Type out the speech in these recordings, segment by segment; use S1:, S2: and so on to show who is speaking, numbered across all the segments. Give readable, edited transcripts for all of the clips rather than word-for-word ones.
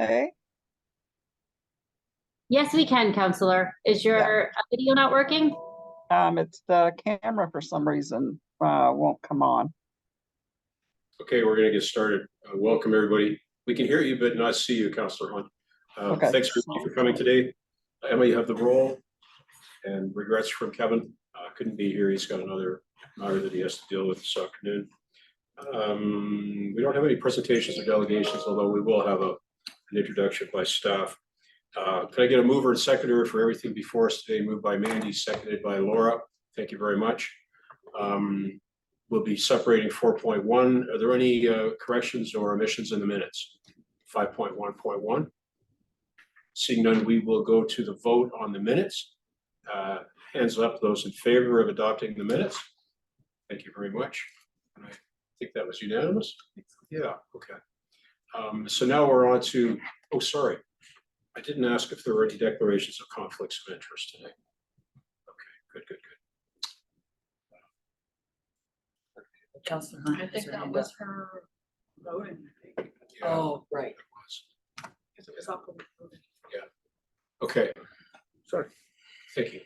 S1: Okay,
S2: Yes, we can, Counselor. Is
S1: yeah.
S2: your video not working?
S1: It's the camera for some reason won't come on.
S3: Okay, we're going to get started. Welcome, everybody. We can hear you, but not see you, Councillor Hunt.
S1: Okay.
S3: Thanks everybody for coming today. Emma, you have the role, and regrets from Kevin. Couldn't be here. He's got another matter that he has to deal with this afternoon. We don't have any presentations or delegations, although we will have an introduction by staff. Can I get a mover and seconder for everything before us today? Moved by Mandy, seconded by Laura. Thank you very much. We'll be separating 4.1. Are there any corrections or omissions in the minutes? 5.1.1. Seeing none, we will go to the vote on the minutes. Hands up those in favor of adopting the minutes. Thank you very much. I think that was unanimous. Yeah, okay. So now we're on to, oh, sorry. I didn't ask if there were any declarations of conflicts of interest today. Okay, good.
S4: Councillor Hunt.
S5: I think that was her voting.
S3: Yeah,
S4: Oh, right.
S3: it was.
S5: It was up on the voting.
S3: Yeah. Okay. Sorry. Thank you.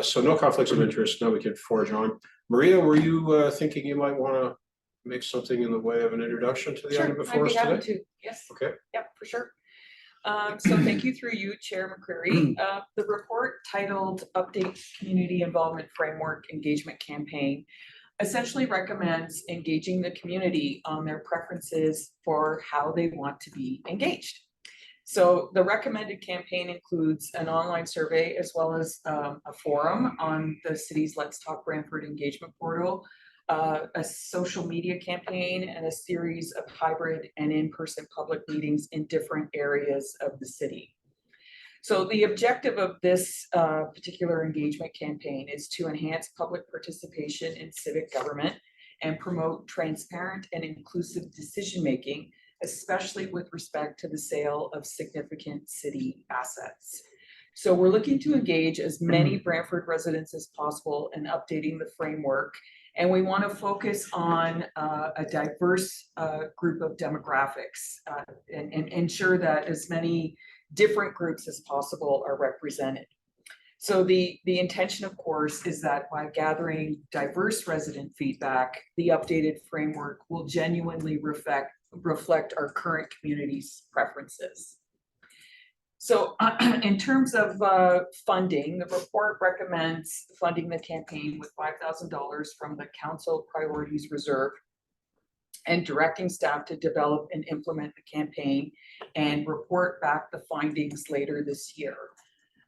S3: So no conflicts of interest. Now we can forge on. Maria, were you thinking you might want to make something in the way of an introduction to the item before us today?
S5: To. Yes.
S3: Okay.
S5: Yep, for sure. So thank you through you, Chair McCreary. The report titled Update Community Involvement Framework Engagement Campaign essentially recommends engaging the community on their preferences for how they want to be engaged. So the recommended campaign includes an online survey as well as a forum on the city's Let's Talk Brantford engagement portal, a social media campaign, and a series of hybrid and in-person public meetings in different areas of the city. So the objective of this particular engagement campaign is to enhance public participation in civic government and promote transparent and inclusive decision-making, especially with respect to the sale of significant city assets. So we're looking to engage as many Brantford residents as possible in updating the framework. And we want to focus on a diverse group of demographics and ensure that as many different groups as possible are represented. So the intention, of course, is that by gathering diverse resident feedback, the updated framework will genuinely reflect our current community's preferences. So in terms of funding, the report recommends funding the campaign with $5,000 from the Council Priorities Reserve and directing staff to develop and implement the campaign and report back the findings later this year.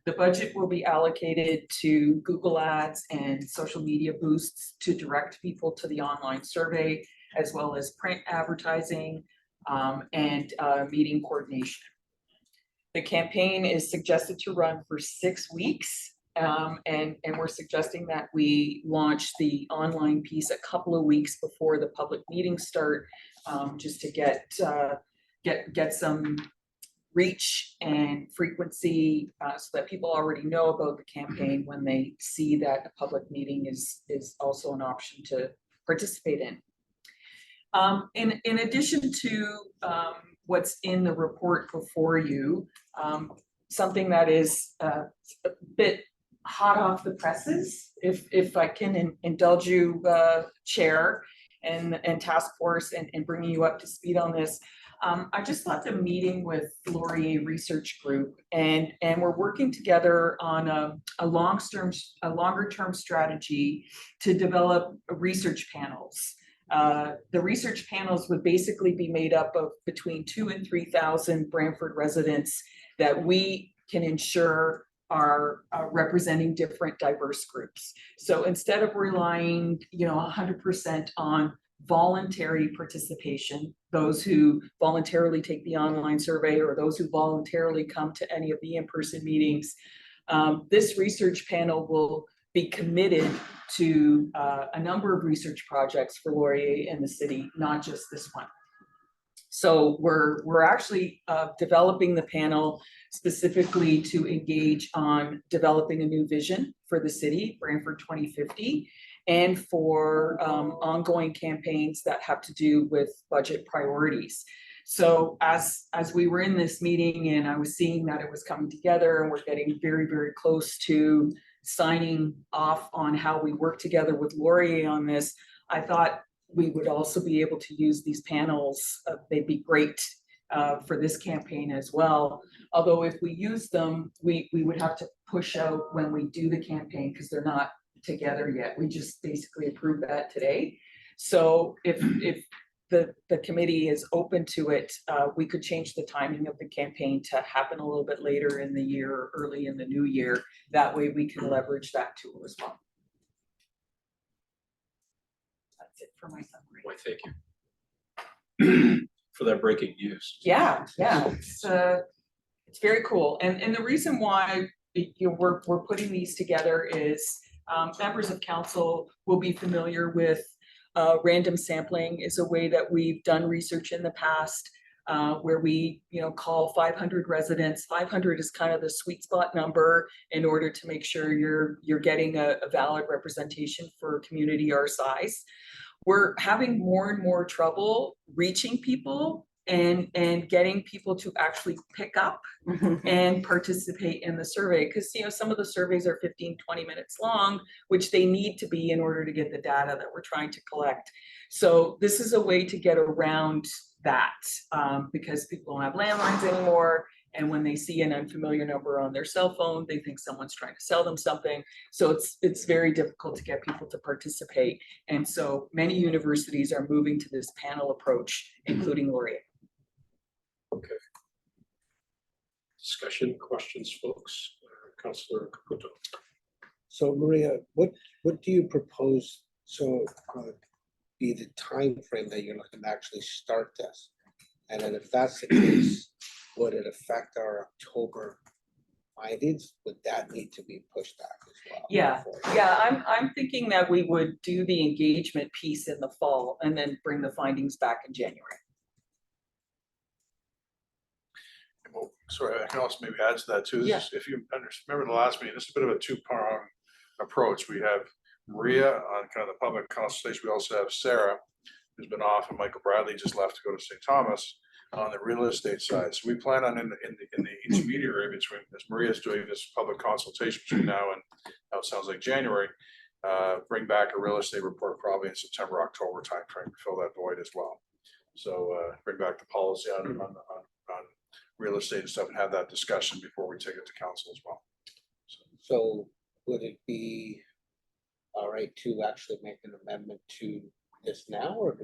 S5: The budget will be allocated to Google Ads and social media boosts to direct people to the online survey, as well as print advertising and meeting coordination. The campaign is suggested to run for 6 weeks, and we're suggesting that we launch the online piece a couple of weeks before the public meetings start, just to get some reach and frequency so that people already know about the campaign when they see that a public meeting is also an option to participate in. In addition to what's in the report before you, something that is a bit hot off the presses, if I can indulge you, Chair and task force, and bringing you up to speed on this. I just left a meeting with Laurier Research Group, and we're working together on a longer term strategy to develop research panels. The research panels would basically be made up of between 2,000 and 3,000 Brantford residents that we can ensure are representing different diverse groups. So instead of relying, 100% on voluntary participation, those who voluntarily take the online survey or those who voluntarily come to any of the in-person meetings, this research panel will be committed to a number of research projects for Laurier and the city, not just this one. So we're actually developing the panel specifically to engage on developing a new vision for the city, Brantford 2050, and for ongoing campaigns that have to do with budget priorities. So as we were in this meeting and I was seeing that it was coming together and we're getting very, very close to signing off on how we work together with Laurier on this, I thought we would also be able to use these panels. They'd be great for this campaign as well. Although if we use them, we would have to push out when we do the campaign because they're not together yet. We just basically approved that today. So if the committee is open to it, we could change the timing of the campaign to happen a little bit later in the year, or early in the new year. That way we can leverage that tool as well. That's it for my summary.
S3: Why, thank you for that breaking news.
S5: Yeah, it's very cool. And the reason why we're putting these together is members of council will be familiar with random sampling is a way that we've done research in the past where we, call 500 residents. 500 is kind of the sweet spot number in order to make sure you're getting a valid representation for a community our size. We're having more and more trouble reaching people and getting people to actually pick up and participate in the survey. Because, some of the surveys are 15, 20 minutes long, which they need to be in order to get the data that we're trying to collect. So this is a way to get around that because people don't have landlines anymore. And when they see an unfamiliar number on their cell phone, they think someone's trying to sell them something. So it's very difficult to get people to participate. And so many universities are moving to this panel approach, including Laurier.
S3: Okay. Discussion, questions, folks? Councillor Caputo.
S6: So Maria, what do you propose be the time frame that you're looking to actually start this? And then if that's the case, would it affect our October findings? Would that need to be pushed back as well?
S5: Yeah, I'm thinking that we would do the engagement piece in the fall and then bring the findings back in January.
S7: Well, sorry, I can also maybe add to that too.
S5: Yeah.
S7: If you remember the last meeting, this is a bit of a two-pronged approach. We have Maria on kind of the public consultation. We also have Sarah, who's been off, and Michael Bradley just left to go to St. Thomas on the real estate side. So we plan on in the intermediary between, as Maria's doing this public consultation between now and it sounds like January, bring back a real estate report probably in September, October timeframe to fill that void as well. So bring back the policy on real estate and stuff and have that discussion before we take it to council as well.
S6: So would it be all right to actually make an amendment to this now, or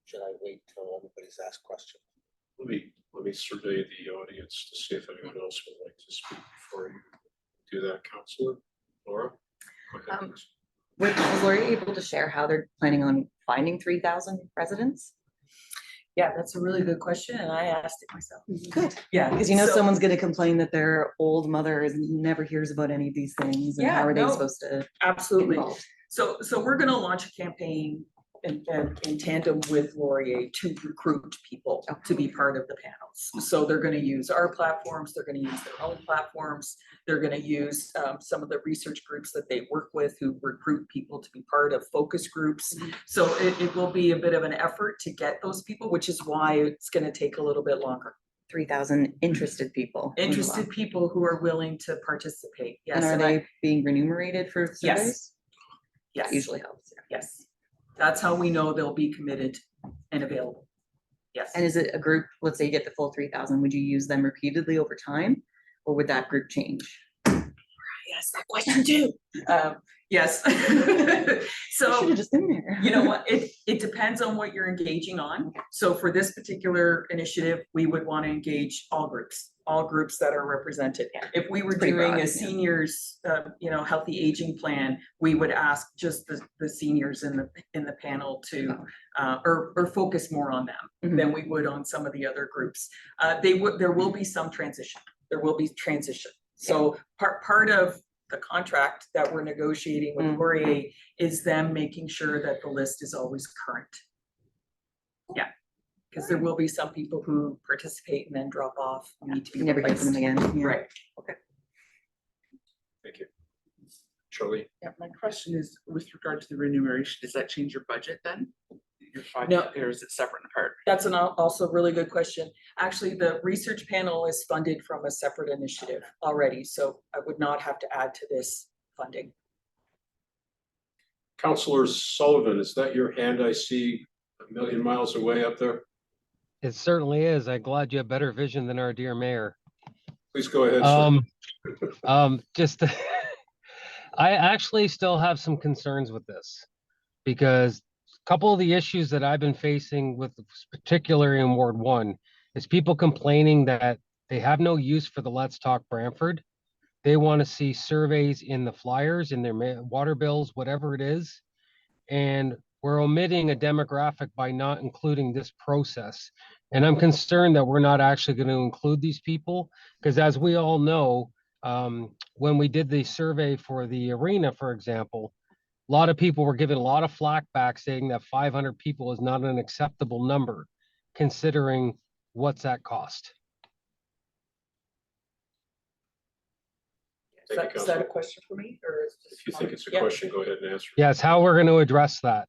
S6: should I wait till everybody's asked questions?
S3: Let me survey the audience to see if anyone else would like to speak before you do that, Councillor. Laura? Go ahead, please.
S8: Was Lori able to share how they're planning on finding 3,000 residents?
S5: Yeah, that's a really good question, and I asked it myself.
S8: Good.
S5: Yeah,
S8: Because
S5: so-
S8: someone's going to complain that their old mother never hears about any of these things, and
S5: Yeah,
S8: how are they
S5: no,
S8: supposed to
S5: Absolutely.
S8: get involved?
S5: So we're going to launch a campaign in tandem with Laurier to recruit people to be part of the panels. So they're going to use our platforms, they're going to use their own platforms, they're going to use some of the research groups that they work with who recruit people to be part of focus groups. So it will be a bit of an effort to get those people, which is why it's going to take a little bit longer.
S8: 3,000 interested people.
S5: Interested people who are willing to participate. Yes.
S8: And are
S5: I-
S8: they being remunerated for surveys?
S5: Yes. Yes.
S8: That usually helps. Yeah.
S5: Yes. That's how we know they'll be committed and available. Yes.
S8: And is it a group, let's say you get the full 3,000, would you use them repeatedly over time, or would that group change?
S5: Yes, that question too. Yes.
S8: Should
S5: So,
S8: have just been there.
S5: you know what, it depends on what you're engaging on. So for this particular initiative, we would want to engage all groups that are represented.
S8: Yeah,
S5: If we were
S8: it's pretty
S5: doing
S8: broad,
S5: a
S8: yeah.
S5: seniors, healthy aging plan, we would ask just the seniors in the panel to, or focus more on them
S8: Mhm.
S5: than we would on some of the other groups. There will be some transition. There will be transition. So part of the contract that we're negotiating with
S8: Mhm.
S5: Laurier is them making sure that the list is always current. Yeah, because there will be some people who participate and then drop off, and need to be
S8: You never hear from them
S5: replaced.
S8: again. Yeah.
S5: Right.
S3: Thank you. Charlie?
S9: Yeah, my question is, with regard to the remuneration, does that change your budget then? you're fine,
S5: No.
S9: or is it separate and apart?
S5: That's also really good question. Actually, the research panel is funded from a separate initiative already, so I would not have to add to this funding.
S3: Counselor Sullivan, is that your hand I see a million miles away up there?
S10: It certainly is. I'm glad you have better vision than our dear mayor.
S3: Please go ahead, sir.
S10: Just, I actually still have some concerns with this because a couple of the issues that I've been facing with, particularly in Ward 1, is people complaining that they have no use for the Let's Talk Brantford. They want to see surveys in the flyers, in their water bills, whatever it is. And we're omitting a demographic by not including this process. And I'm concerned that we're not actually going to include these people, because as we all know, when we did the survey for the arena, for example, a lot of people were giving a lot of flack back saying that 500 people is not an acceptable number, considering what's that cost.
S5: Is
S3: Thank you,
S5: that a
S3: Counselor.
S5: question for me, or is it just?
S3: If you think it's a
S5: Yeah.
S3: question, go ahead and answer.
S10: Yes, how we're going to address that.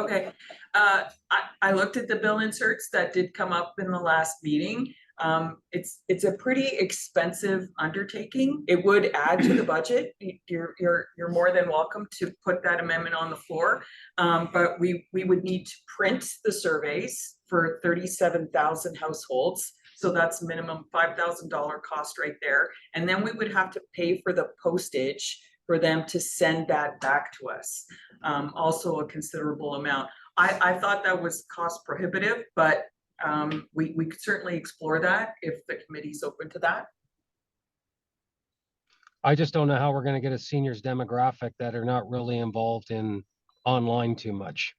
S5: Okay, I looked at the bill inserts that did come up in the last meeting. It's a pretty expensive undertaking. It would add to the budget. You're more than welcome to put that amendment on the floor. But we would need to print the surveys for 37,000 households. So that's minimum $5,000 cost right there. And then we would have to pay for the postage for them to send that back to us. Also a considerable amount. I thought that was cost prohibitive, but we could certainly explore that if the committee's open to that.
S10: I just don't know how we're going to get a seniors demographic that are not really involved in online too much.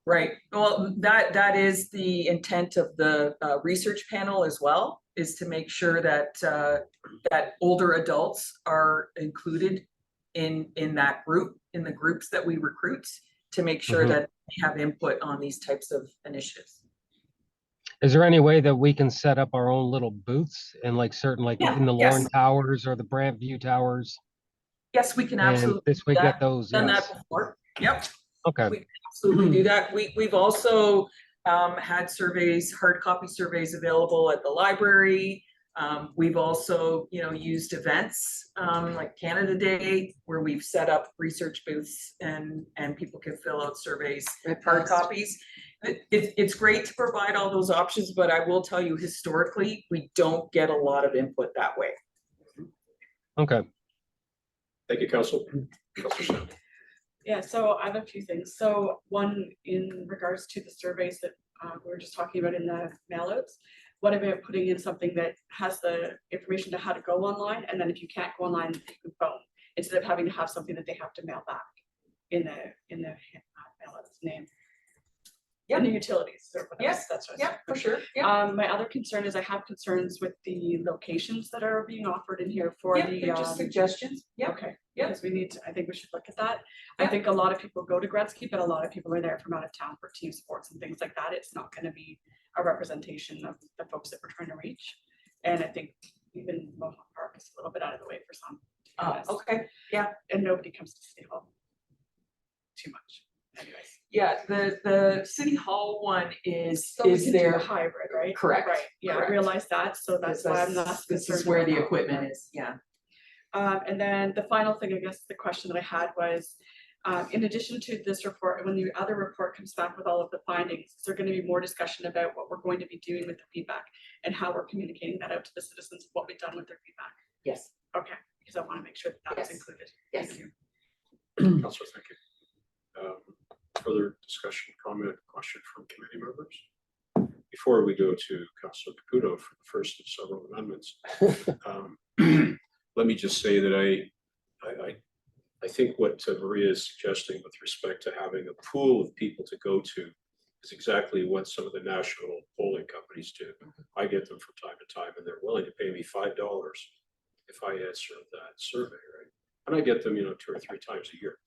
S5: Right. Well, that is the intent of the research panel as well, is to make sure that that older adults are included in that group, in the groups that we recruit, to make sure that they have input on these types of initiatives.
S10: Is there any way that we can set up our own little booths in like certain, like
S5: Yeah,
S10: in the
S5: yes.
S10: Lorne Towers or the Brant View Towers?
S5: Yes, we can
S10: And
S5: absolutely
S10: this
S5: do
S10: we
S5: that.
S10: get those,
S5: Done
S10: yes.
S5: that before. Yep.
S10: Okay.
S5: We can absolutely do that. We've also had surveys, hard copy surveys available at the library. We've also, used events like Canada Day, where we've set up research booths and people can fill out surveys, hard copies. It's great to provide all those options, but I will tell you, historically, we don't get a lot of input that way.
S10: Okay.
S3: Thank you, Council. Councilor Snow.
S11: Yeah, so I have a few things. So one, in regards to the surveys that we were just talking about in the mailouts, what about putting in something that has the information to how to go online, and then if you can't go online, you can phone, instead of having to have something that they have to mail back in the mailout's name.
S5: Yeah.
S11: And the utilities. Or whatever.
S5: Yes,
S11: that's what.
S5: yeah, for sure. Yeah.
S11: My other concern is I have concerns with the locations that are being offered in here for
S5: Yeah,
S11: the.
S5: they're just suggestions. Yeah.
S11: Okay.
S5: Yeah.
S11: Because we need to, I think we should look at that.
S5: Yeah.
S11: I think a lot of people go to Gretzky, but a lot of people are there from out of town for team sports and things like that. It's not going to be a representation of the folks that we're trying to reach. And I think even Mohawk Park is a little bit out of the way for some. to be honest.
S5: Okay. Yeah.
S11: And nobody comes to City Hall too much. Anyways.
S5: Yeah, the City Hall one is
S11: So we can do
S5: there.
S11: a hybrid, right?
S5: Correct,
S11: Right, yeah, I
S5: correct.
S11: realize that, so that's why I'm not
S5: This
S11: concerned.
S5: is where the
S11: about that.
S5: equipment is, yeah.
S11: And then the final thing, I guess, the question that I had was, in addition to this report, when the other report comes back with all of the findings, is there going to be more discussion about what we're going to be doing with the feedback and how we're communicating that out to the citizens, what we've done with their feedback?
S5: Yes.
S11: Okay, because I want to make sure that that's
S5: Yes.
S11: included.
S5: Yes.
S11: Thank you.
S3: Councilor, thank you. Further discussion, comment, question from committee members? Before we go to Councilor Caputo for the first of several amendments, let me just say that I think what Maria is suggesting with respect to having a pool of people to go to is exactly what some of the national polling companies do. I get them from time to time, and they're willing to pay me $5 if I answer that survey, right? And I get them, 2 or 3 times a year.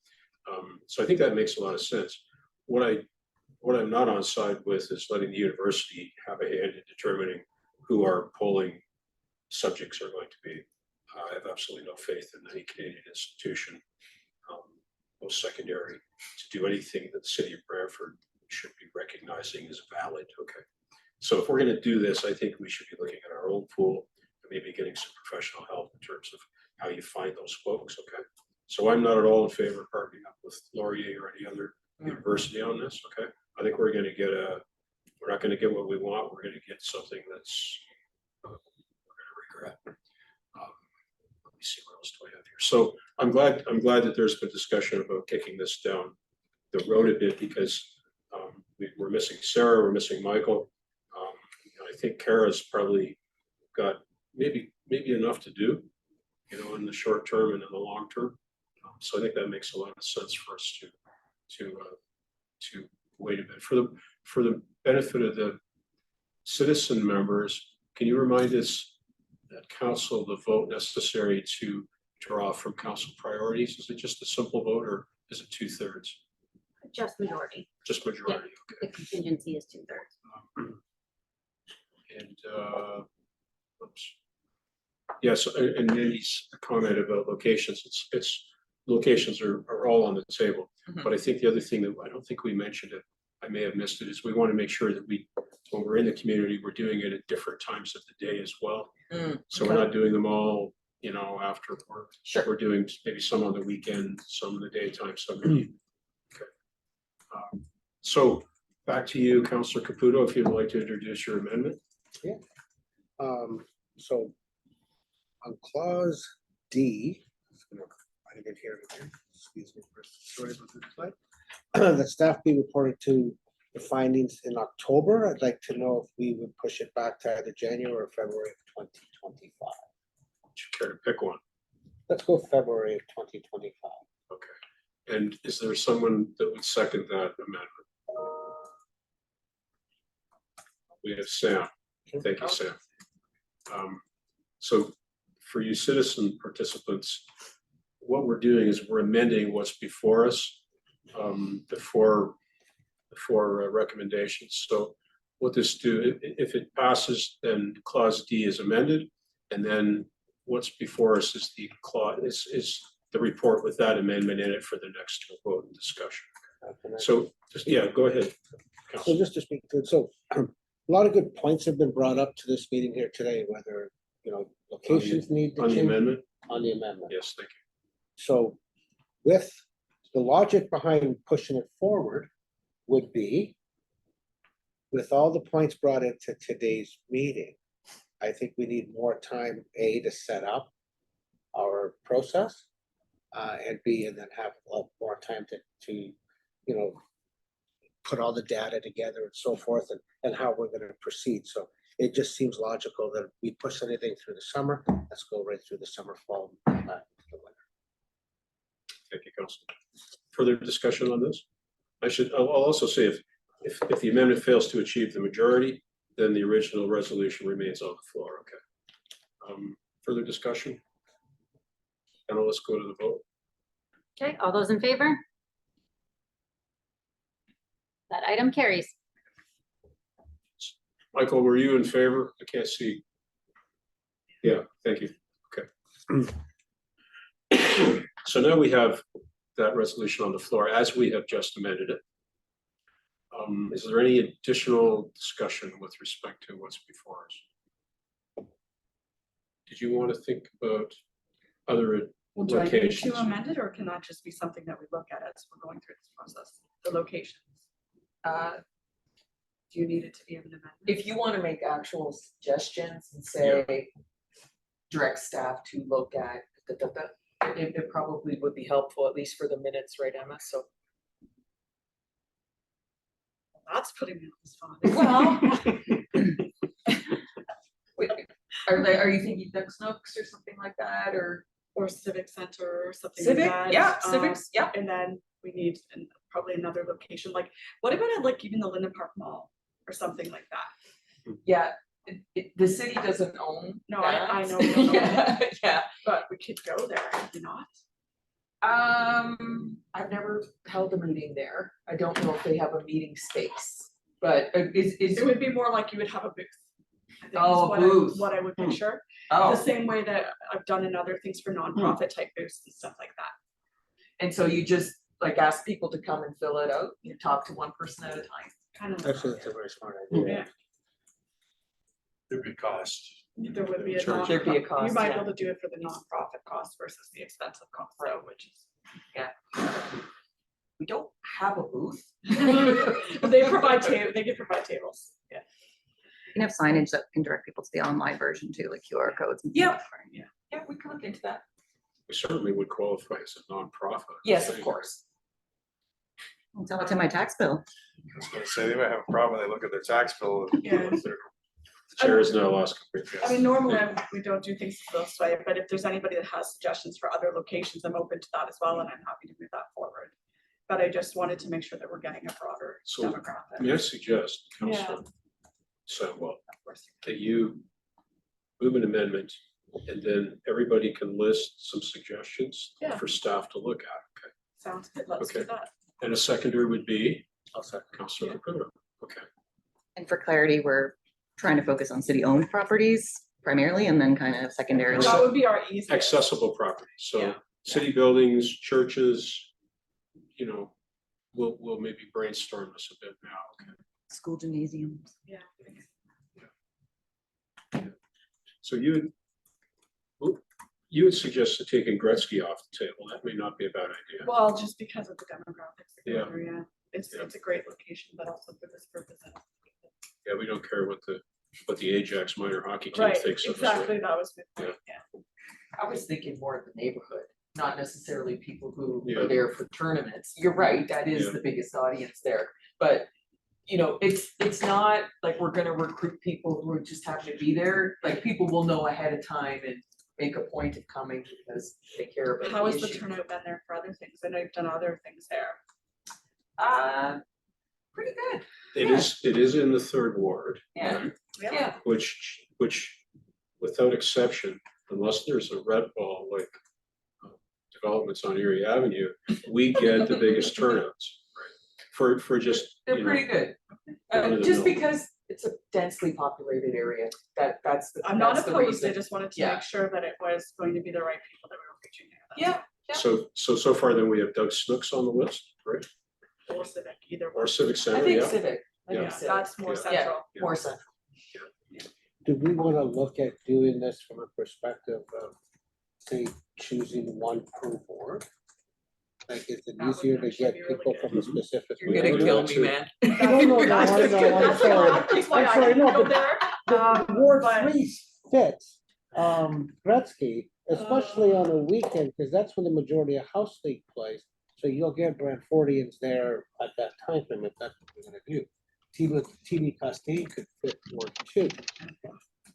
S3: So I think that makes a lot of sense. What I'm not on side with is letting the university have a hand in determining who our polling subjects are going to be. I have absolutely no faith in any Canadian institution, post-secondary, to do anything that the city of Brantford should be recognizing as valid. Okay. So if we're going to do this, I think we should be looking at our own pool and maybe getting some professional help in terms of how you find those folks. Okay. So I'm not at all in favor of partnering up with Laurier or any other university on this. Okay. I think we're going to get we're not going to get what we want. We're going to get something that's we're going to regret. Let me see, what else do I have here? So I'm glad that there's been discussion about kicking this down the road a bit, because we're missing Sarah, we're missing Michael. I think Kara's probably got maybe enough to do, in the short term and in the long term. So I think that makes a lot of sense for us to wait a bit. For the benefit of the citizen members, can you remind us that council the vote necessary to draw from council priorities? Is it just a simple vote, or is it 2/3?
S2: Just majority.
S3: Just majority,
S2: The contingency is 2/3.
S3: okay. And oops. Yes, and Mandy's comment about locations, it's locations are all on the table. But I think the other thing that I don't think we mentioned it, I may have missed it, is we want to make sure that when we're in the community, we're doing it at different times of the day as well. So we're not doing them all, after work.
S8: Sure.
S3: We're doing maybe some on the weekend, some in the daytime, some in the evening. Okay. So back to you, Councillor Caputo, if you'd like to introduce your amendment.
S6: So on clause D, I didn't hear it again. Excuse me. Sorry about this slide. The staff be reported to the findings in October. I'd like to know if we would push it back to either January or February of 2025.
S3: Would you care to pick one?
S6: Let's go February of 2025.
S3: Okay. And is there someone that would second that amendment? We have Sam. Thank you, Sam. So for you citizen participants, what we're doing is we're amending what's before us, the four recommendations. So what this do, if it passes, then clause D is amended, and then what's before us is the clause is the report with that amendment in it for the next vote and discussion. So just, yeah, go ahead.
S6: So just to speak to it, so a lot of good points have been brought up to this meeting here today, whether, locations need to
S3: On the
S6: change.
S3: amendment?
S6: On the amendment.
S3: Yes, thank you.
S6: So with the logic behind pushing it forward would be, with all the points brought into today's meeting, I think we need more time, A, to set up our process, and B, and then have a lot more time to put all the data together and so forth, and how we're gonna proceed. So it just seems logical that if we push anything through the summer, let's go right through the summer, fall, and back to the winter.
S3: Thank you, Councilor. Further discussion on this? I'll also say if the amendment fails to achieve the majority, then the original resolution remains on the floor. Okay. Further discussion? And let's go to the vote.
S2: Okay, all those in favor? That item carries.
S3: Michael, were you in favor? I can't see. Yeah, thank you. Okay. So now we have that resolution on the floor as we have just amended it. Is there any additional discussion with respect to what's before us? Did you want to think about other
S11: Well, do I need
S3: locations?
S11: to amend it, or can that just be something that we look at as we're going through this process? The locations. Do you need it to be an amendment?
S5: If you want to make actual suggestions and say, direct staff to look at, it probably would be helpful, at least for the minutes, right, Emma? So.
S11: That's putting me on the spot.
S5: Well. Wait, are you thinking Ducks Nooks or something like that, or?
S11: Or civic center or something
S5: Civic,
S11: like that.
S5: yeah, civics, yeah.
S11: And then we need probably another location, like, what about at like even the Linden Park Mall or something like that?
S5: Yeah, the city doesn't own.
S11: No,
S5: that.
S11: I know we don't own it.
S5: Yeah.
S11: But we could go there, could we not?
S5: I've never held a meeting there. I don't know if they have a meeting space, but
S11: It would be more like you would have a booth. I think is
S5: Oh,
S11: what
S5: booth.
S11: what I would picture, the
S5: oh,
S11: same way that I've done in other things for nonprofit type booths and stuff like that.
S5: and so you just like ask people to come and fill it out, you talk to one person at a time.
S11: Kind of.
S6: Actually, that's a very smart idea.
S11: Yeah,
S7: There'd be cost.
S11: there would be a
S3: Charge.
S5: There'd be a
S11: you
S5: cost,
S11: might be
S5: yeah.
S11: able to do it for the nonprofit cost versus the expensive cost, so, which
S5: We don't have a booth.
S11: is. They can provide tables, yeah.
S8: You can have signage that can direct people to the online version too, like QR codes. and
S5: Yep.
S8: stuff.
S5: Yeah, we can look into that.
S3: We certainly would qualify as a nonprofit.
S5: Yes, of course.
S8: I'll tell it to my tax bill.
S7: I was gonna say, they might have a problem when they look at their tax bill.
S11: Yeah.
S3: The chair is now lost.
S11: I mean, normally we don't do things this way, but if there's anybody that has suggestions for other locations, I'm open to that as well, and I'm happy to move that forward. But I just wanted to make sure that we're getting a broader
S3: So,
S11: demographic.
S3: May I suggest,
S11: Yeah.
S3: Councillor Sandwell,
S11: Of course.
S3: that you move an amendment and then everybody can list some suggestions
S11: Yeah.
S3: for staff to look at. Okay.
S11: Sounds good, let's do
S3: Okay.
S11: that.
S3: And a secondary would be
S6: I'll second.
S3: Councillor Caputo. Okay.
S8: And for clarity, we're trying to focus on city-owned properties primarily and then kind of secondarily.
S11: That would be our easiest.
S3: Accessible properties. So
S11: Yeah.
S3: city buildings, churches, you know, we'll maybe brainstorm this a bit now. Okay.
S8: School gymnasiums.
S11: Yeah.
S3: So you would suggest to taking Gretzky off the table. That may not be a bad idea.
S11: Well, just because of the demographics. of the
S3: Yeah.
S11: area. It's
S3: Yeah.
S11: a great location, but also for this purpose.
S3: Yeah, we don't care what the Ajax minor hockey team
S11: Right,
S3: thinks of us. right?
S11: exactly, that was my point, yeah.
S5: I was thinking more of the neighborhood, not necessarily people who
S3: Yeah.
S5: are there for tournaments. You're right, that is
S3: Yeah.
S5: the biggest audience there. But, you know, it's not like we're gonna recruit people who just happen to be there. Like, people will know ahead of time and make a point of coming because they care about
S11: How
S5: the
S11: has the
S5: issue.
S11: turnout been there for other things? I know you've done other things there.
S5: Pretty good,
S3: It is in the third ward.
S5: Yeah.
S3: right?
S5: yeah.
S3: Which without exception, unless there's a red ball like developments on Erie Avenue, we get the biggest turnouts, right? For just,
S5: They're
S3: you know,
S5: pretty good.
S3: run of the
S5: Just
S3: mill.
S5: because it's a densely populated area, that's the,
S11: I'm not
S5: that's the
S11: opposed, I
S5: reason.
S11: just wanted to
S5: Yeah.
S11: make sure that it was going to be the right people that we were reaching here. That's
S5: Yeah,
S3: So far then we have Doug Snooks on the list, right?
S11: all. Or civic, either
S3: Or
S11: one.
S3: Civic
S5: I
S3: Center,
S5: think
S3: yeah.
S5: civic, I
S3: Yeah.
S5: think civic,
S11: That's more
S3: Yeah.
S11: central.
S5: more central.
S6: Do we want to look at doing this from a perspective of, say, choosing one per board? Like, is it
S11: That would
S6: easier to
S11: actually
S6: get
S11: be really
S6: people
S11: good.
S6: from a specific?
S5: You're
S3: Yeah,
S5: gonna
S3: we
S6: ward?
S5: kill
S3: want
S5: me,
S3: to.
S5: man.
S6: No,
S11: That's
S6: I'm
S11: that's
S6: sorry.
S11: why
S6: I'm
S11: I
S6: sorry,
S11: didn't
S6: no,
S11: go
S6: but-
S11: there.
S6: Ward
S11: but-
S6: 3 fits, Gretzky, especially on a weekend, because that's when the majority of house league plays. So you'll get Brantfordians there at that time frame if that's what you're gonna do. TV Castaic could fit Ward 2.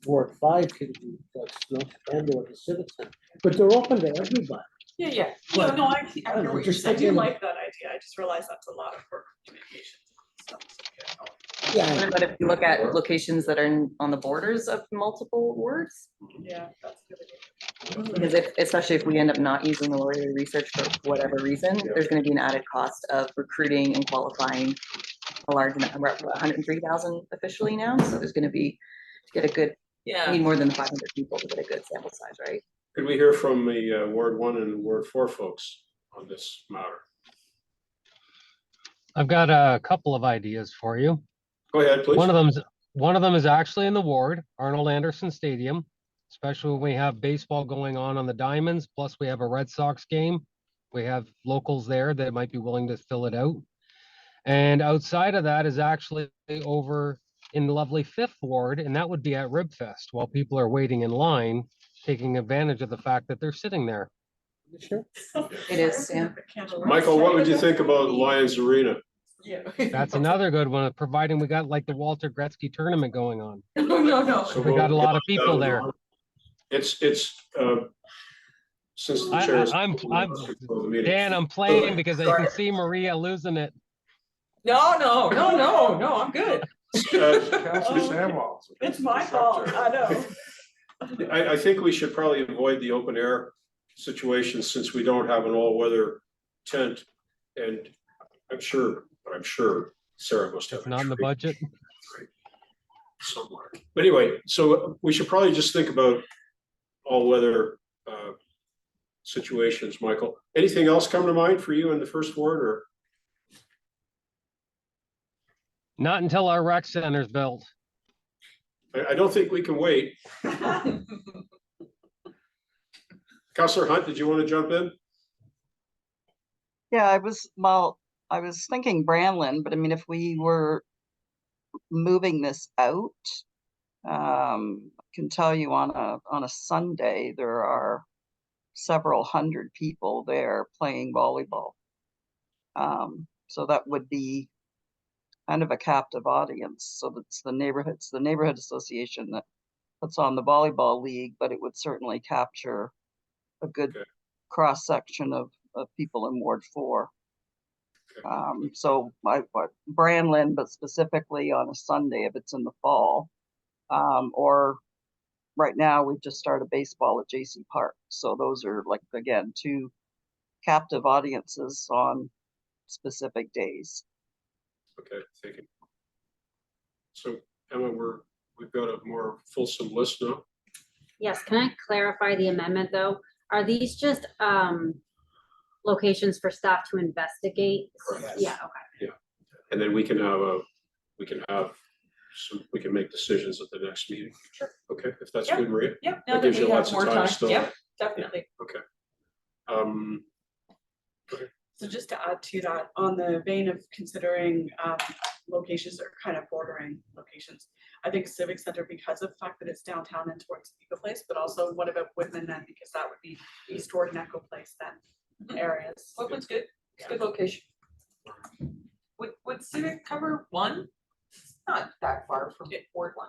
S6: Ward 5 could be Snooks and or the Civic Center, but they're open to everybody.
S5: Yeah.
S6: But-
S5: No, I
S6: I
S5: hear
S6: don't know,
S5: what you're
S6: just
S11: I
S5: saying.
S11: do like that idea, I just realized that's a lot of work for communications. and stuff, so,
S6: Yeah,
S8: But if you look at locations that are on the borders of multiple wards,
S11: Yeah, that's a good idea.
S8: because especially if we end up not using the lawyer research for whatever reason, there's gonna be an added cost of recruiting and qualifying a large amount, we're at 103,000 officially now, so there's gonna be, to get a good,
S5: Yeah.
S8: need more than 500 people to get a good sample size, right?
S3: Could we hear from the Ward 1 and Ward 4 folks on this matter?
S10: I've got a couple of ideas for you.
S3: Go ahead, please.
S10: One of them is actually in the ward, Arnold Anderson Stadium, especially when we have baseball going on the Diamonds, plus we have a Red Sox game. We have locals there that might be willing to fill it out. And outside of that is actually over in the lovely Fifth Ward, and that would be at Ribfest while people are waiting in line, taking advantage of the fact that they're sitting there.
S6: sure.
S8: It is, yeah.
S3: Michael, what would you think about Lions Arena?
S5: Yeah.
S10: That's another good one, providing we got like the Walter Gretzky tournament going on.
S5: No.
S3: So
S10: We got a lot of people there.
S3: It's since the
S10: I-
S3: chair is.
S10: I'm-
S3: the meeting.
S10: Dan, I'm playing because I can see Maria losing it.
S5: No, I'm good.
S7: Councillor Samwell.
S11: It's my fault, I know.
S3: I think we should probably avoid the open air situation since we don't have an all-weather tent. And I'm sure Sarah must have.
S10: It's
S3: a
S10: not in the
S3: tree
S10: budget.
S3: somewhere. But anyway, so we should probably just think about all-weather situations, Michael. Anything else come to mind for you in the first ward, or?
S10: Not until our rec center's built.
S3: I don't think we can wait. Councillor Hunt, did you want to jump in?
S1: Yeah, I was thinking Branlin, but I mean, if we were moving this out, I can tell you on a Sunday, there are several hundred people there playing volleyball. So that would be kind of a captive audience. So it's the neighborhood association that puts on the volleyball league, but it would certainly capture a good
S3: Okay.
S1: cross section of people in Ward 4. So Branlin, but specifically on a Sunday if it's in the fall, or right now we've just started baseball at JC Park. So those are like, again, 2 captive audiences on specific days.
S3: Okay, thank you. So Emma, we've got a more fulsome list now.
S2: Yes, can I clarify the amendment though? Are these just locations for staff to investigate?
S3: Correct.
S2: Yeah, okay.
S3: And then we can make decisions at the next meeting.
S5: Sure.
S3: Okay, if that's
S5: Yeah.
S3: good, Maria.
S5: Yep, now
S3: That
S5: that
S3: gives you
S5: we have
S3: lots of
S5: more
S3: time
S5: time,
S3: still.
S5: yep, definitely.
S3: Okay.
S11: So just to add to that, on the vein of considering locations that are kind of bordering locations, I think Civic Center, because of the fact that it's downtown and towards Eagle Place, but also what about Whitman then, because that would be east toward Necco Place then areas.
S5: Whitman's good, it's a good location. Would Civic cover 1? It's not that far from Ward 1.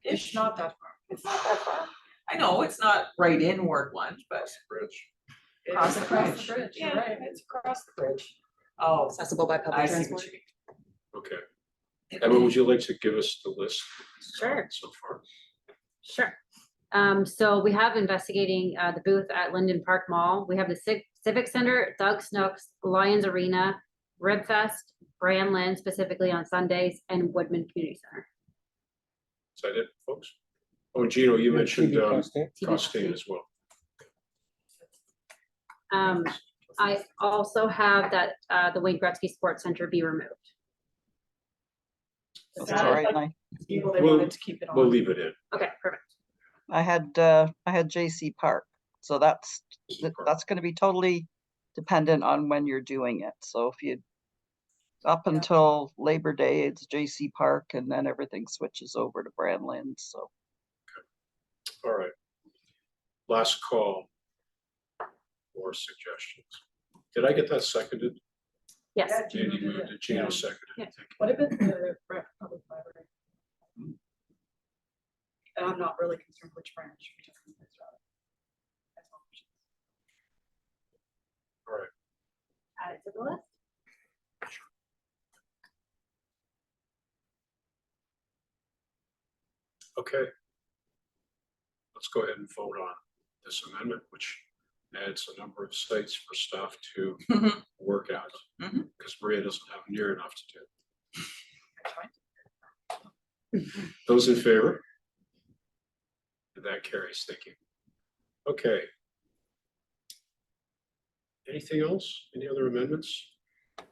S11: It's not that far.
S5: It's not that far. I know, it's not right in Ward 1, but
S3: Bridge.
S5: across the
S11: Across
S5: bridge.
S11: the bridge, you're
S5: Yeah,
S11: right.
S5: it's across the bridge. Oh,
S8: Accessible by
S5: I
S8: public
S5: see
S8: transport.
S5: what you mean.
S3: Okay. Emma, would you like to give us the list?
S2: Sure.
S3: So far.
S2: Sure. So we have investigating the booth at Linden Park Mall. We have the Civic Center, Doug Snooks, Lions Arena, Ribfest, Branlin specifically on Sundays, and Woodman Community Center.
S3: Is that it, folks? Oh, Gino, you mentioned
S6: TV Costain?
S3: Costain as well.
S2: I also have that the Wayne Gretzky Sports Center be removed.
S1: That's
S11: That
S1: all
S11: is
S1: right.
S11: like
S1: And
S11: people they
S3: We'll-
S11: wanted to keep it on.
S3: We'll leave it in.
S2: Okay, perfect.
S1: I had JC Park. So that's going to be totally dependent on when you're doing it. So if you up until Labor Day, it's JC Park, and then everything switches over to Branlin. So
S3: All right. Last call for suggestions. Did I get that seconded?
S2: Yes.
S3: Andy moved it, Gino seconded.
S2: Yeah.
S3: Thank you.
S11: What about the public library? And I'm not really concerned which branch. which is rather. That's all.
S3: All right.
S2: Add it to the list.
S3: Okay. Let's go ahead and vote on this amendment, which adds a number of sites for staff to work out.
S5: Mhm.
S3: Because Maria doesn't have near enough to do. Those in favor? That carries, thank you. Okay. Anything else? Any other amendments?
S9: I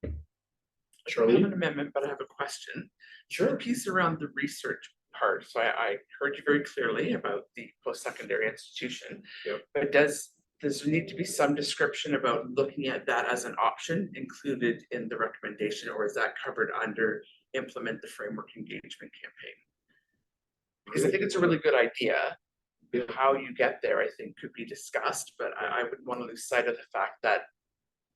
S9: don't have
S3: Charlene?
S9: an amendment, but I have a question. Sure. The piece around the research part, so I heard you very clearly about the post-secondary institution.
S3: Yep.
S9: But does there need to be some description about looking at that as an option included in the recommendation, or is that covered under implement the framework engagement campaign? Because I think it's a really good idea. How you get there, I think, could be discussed, but I would want to lose sight of the fact that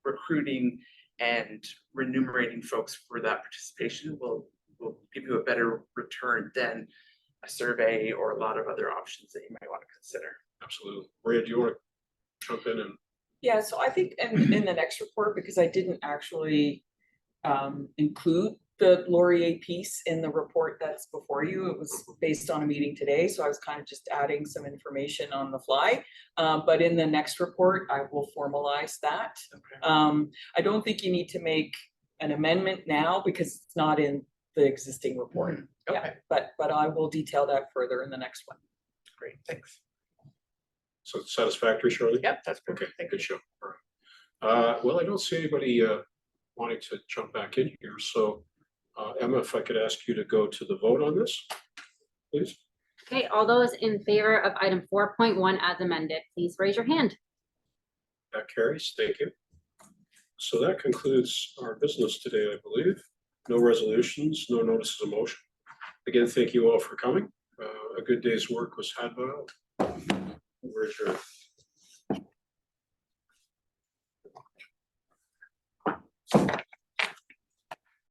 S9: recruiting and remunerating folks for that participation will give you a better return than a survey or a lot of other options that you might want to consider.
S3: Absolutely. Maria, do you want to jump in and?
S5: Yeah, so I think in the next report, because I didn't actually include the Laurier piece in the report that's before you, it was based on a meeting today, so I was kind of just adding some information on the fly. But in the next report, I will formalize that.
S9: Okay.
S5: I don't think you need to make an amendment now because it's not in the existing report. Yeah,
S9: Okay,
S5: but I will detail that further in the next one.
S9: great, thanks.
S3: So satisfactory, Shirley?
S9: Yep, that's
S3: Okay,
S9: perfect. Thank
S3: good
S9: you.
S3: show. All right. Well, I don't see anybody wanting to jump back in here, so Emma, if I could ask you to go to the vote on this, please.
S2: Okay, all those in favor of item 4.1 as amended, please raise your hand.
S3: That carries. Thank you. So that concludes our business today, I believe. No resolutions, no notices of motion. Again, thank you all for coming. A good day's work was had by all. We're adjourned.